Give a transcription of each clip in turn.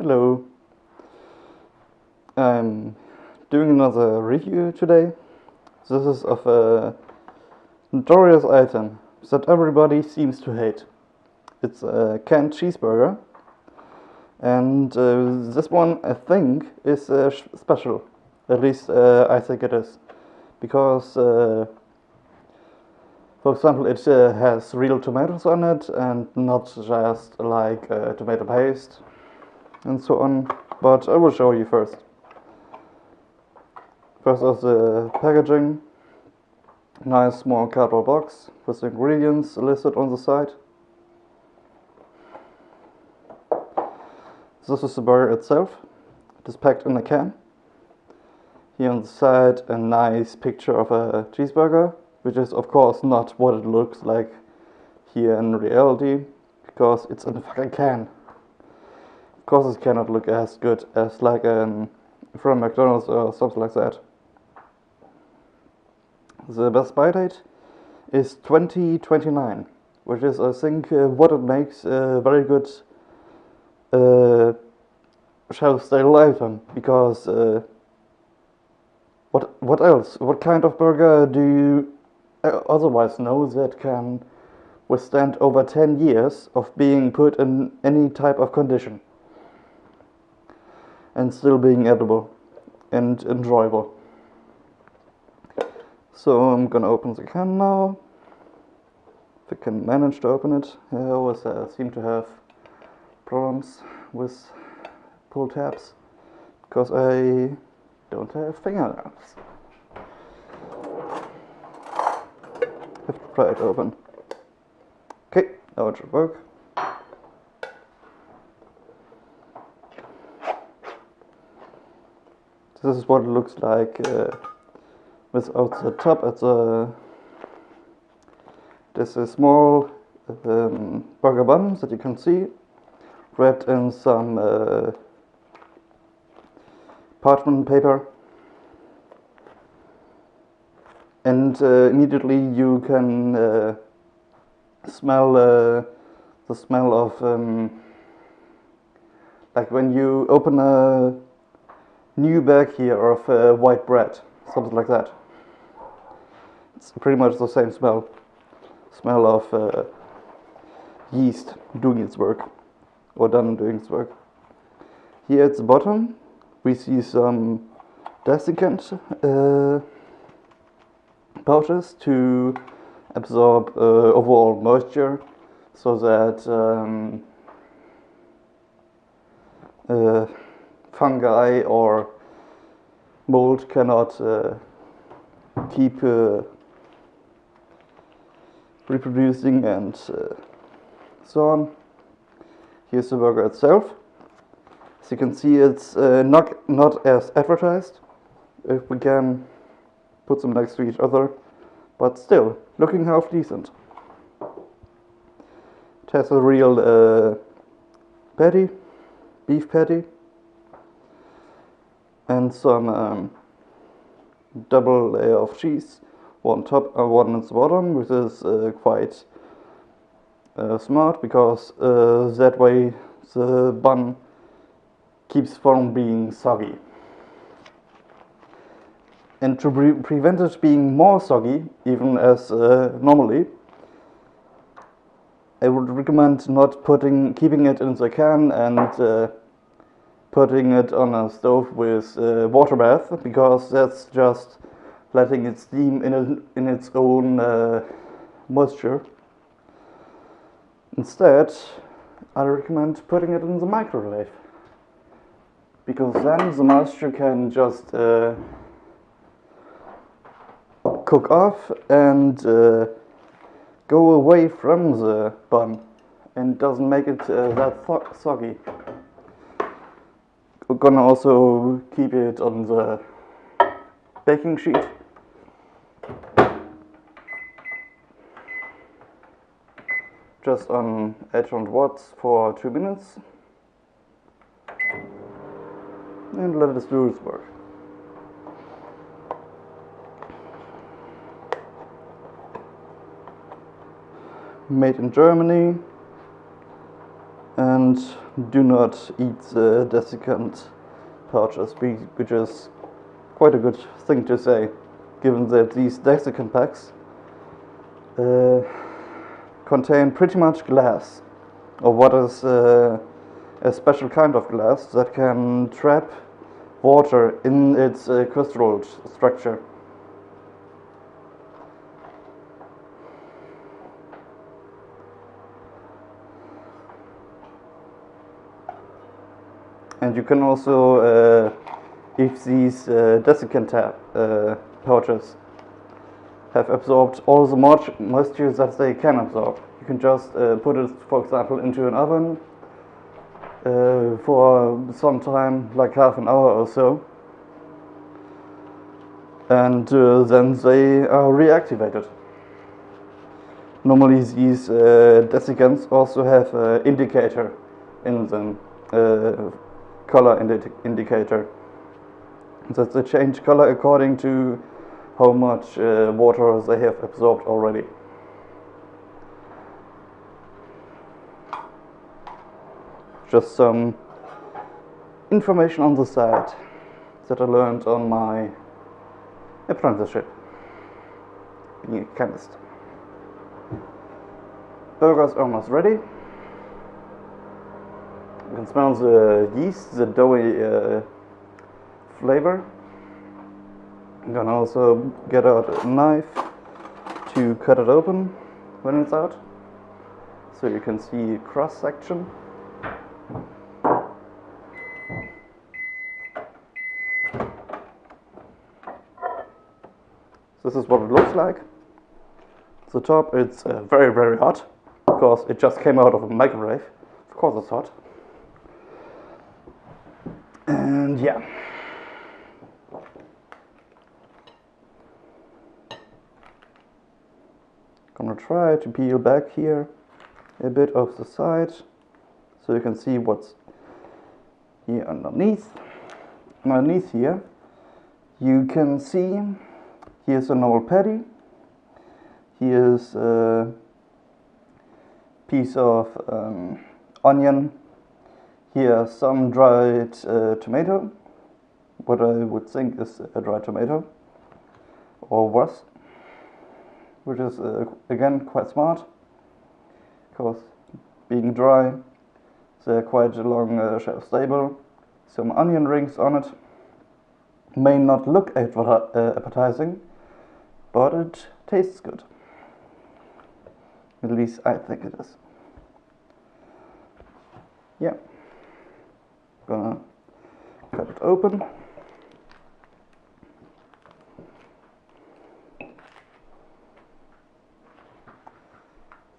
Hello, I'm doing another review today. This is of a notorious item that everybody seems to hate. It's a canned cheeseburger, and this one I think is special. At least I think it is, because for example it has real tomatoes on it and not just like tomato paste and so on. But I will show you first. First of the packaging, nice small cardboard box with the ingredients listed on the side. This is the burger itself. It is packed in a can. Here on the side a nice picture of a cheeseburger, which is of course not what it looks like here in reality, because it's in a fucking can. Of course it cannot look as good as like from McDonald's or something like that. The best buy date is 2029, which is I think what it makes a very good shelf-stable item, because what else? What kind of burger do you otherwise know that can withstand over 10 years of being put in any type of condition and still being edible and enjoyable? So I'm gonna open the can now. If I can manage to open it. I always seem to have problems with pull tabs because I don't have fingernails. Have to pry it open. Okay, now it should work. This is what it looks like without the top. There's a small burger bun that you can see, wrapped in some parchment paper, and immediately you can smell the smell of like when you open a new bag here of white bread, something like that. It's pretty much the same smell of yeast doing its work, or done doing its work. Here at the bottom we see some desiccant pouches to absorb overall moisture, so that fungi or mold cannot keep reproducing and so on. Here's the burger itself. As you can see, it's not as advertised, if we can put them next to each other, but still looking half decent. It has a real patty, beef patty, and some double layer of cheese, one top and one at the bottom, which is quite smart, because that way the bun keeps from being soggy. And to prevent it being more soggy, even as normally, I would recommend not keeping it in the can and putting it on a stove with water bath, because that's just letting it steam in its own moisture. Instead, I recommend putting it in the microwave, because then the moisture can just cook off and go away from the bun, and doesn't make it that soggy. We're gonna also keep it on the baking sheet. Just on 800 watts for 2 minutes. And let it do its work. Made in Germany, and and do not eat the desiccant pouches, which is quite a good thing to say, given that these desiccant packs contain pretty much glass, or what is a special kind of glass that can trap water in its crystal structure. And you can also, if these desiccant pouches have absorbed all the moisture that they can absorb, you can just put it, for example, into an oven for some time, like half an hour or so, and then they are reactivated. Normally these desiccants also have an indicator in them, color indicator, that they change color according to how much water they have absorbed already. Just some information on the side that I learned on my apprenticeship, being a chemist. Burger's almost ready. You can smell the yeast, the doughy flavor. I'm gonna also get out a knife to cut it open when it's out, so you can see cross section. This is what it looks like. The top, it's very, very hot, because it just came out of a microwave. Of course it's hot. And yeah. Gonna try to peel back here a bit of the side, so you can see what's here underneath. Underneath here, you can see here's a normal patty. Here's a piece of onion. Here some dried tomato, what I would think is a dried tomato, or was, which is again quite smart, because being dry, they're quite long shelf stable. Some onion rings on it. May not look appetizing, but it tastes good. At least I think it is. Yeah. Gonna cut it open. I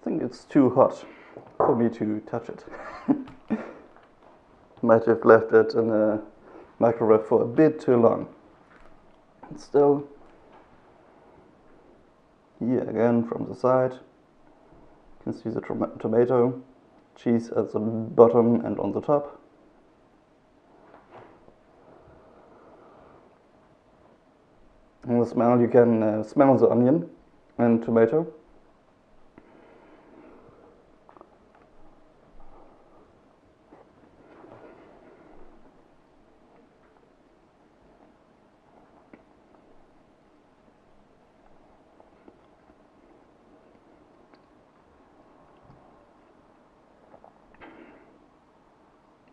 think it's too hot for me to touch it. Might have left it in a microwave for a bit too long. And still, here again from the side, you can see the tomato, cheese at the bottom and on the top. And the smell, you can smell the onion and tomato.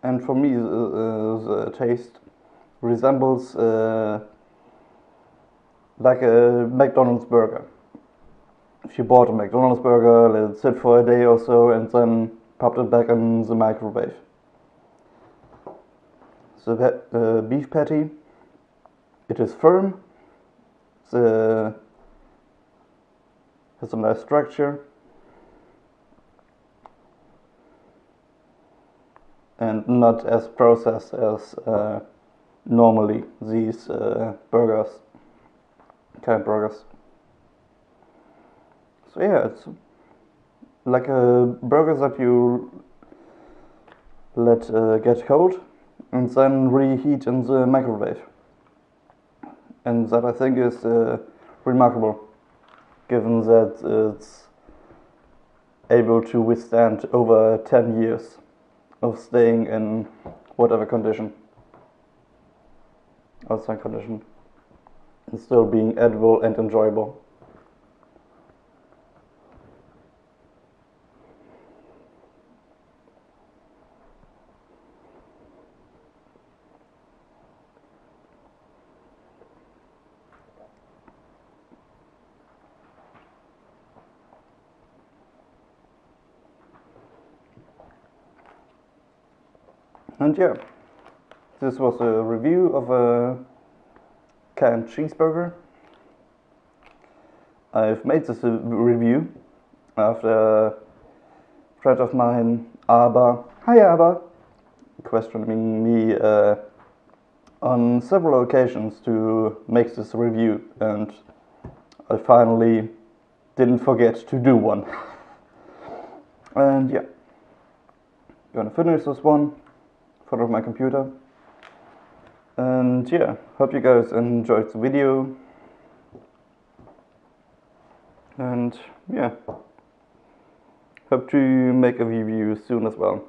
And for me, the taste resembles like a McDonald's burger. If you bought a McDonald's burger, let it sit for a day or so, and then popped it back in the microwave. The beef patty, it is firm, it has a nice structure, and not as processed as normally these burgers. So yeah, it's like a burger that you let get cold and then reheat in the microwave. And that I think is remarkable, given that it's able to withstand over 10 years of staying in whatever condition, outside condition, and still being edible and enjoyable. And yeah, this was a review of a canned cheeseburger. I've made this review after a friend of mine, Arba, hi Arba, questioning me on several occasions to make this review, and I finally didn't forget to do one. And yeah, gonna finish this one in front of my computer. And yeah, hope you guys enjoyed the video. And yeah, hope to make a review soon as well.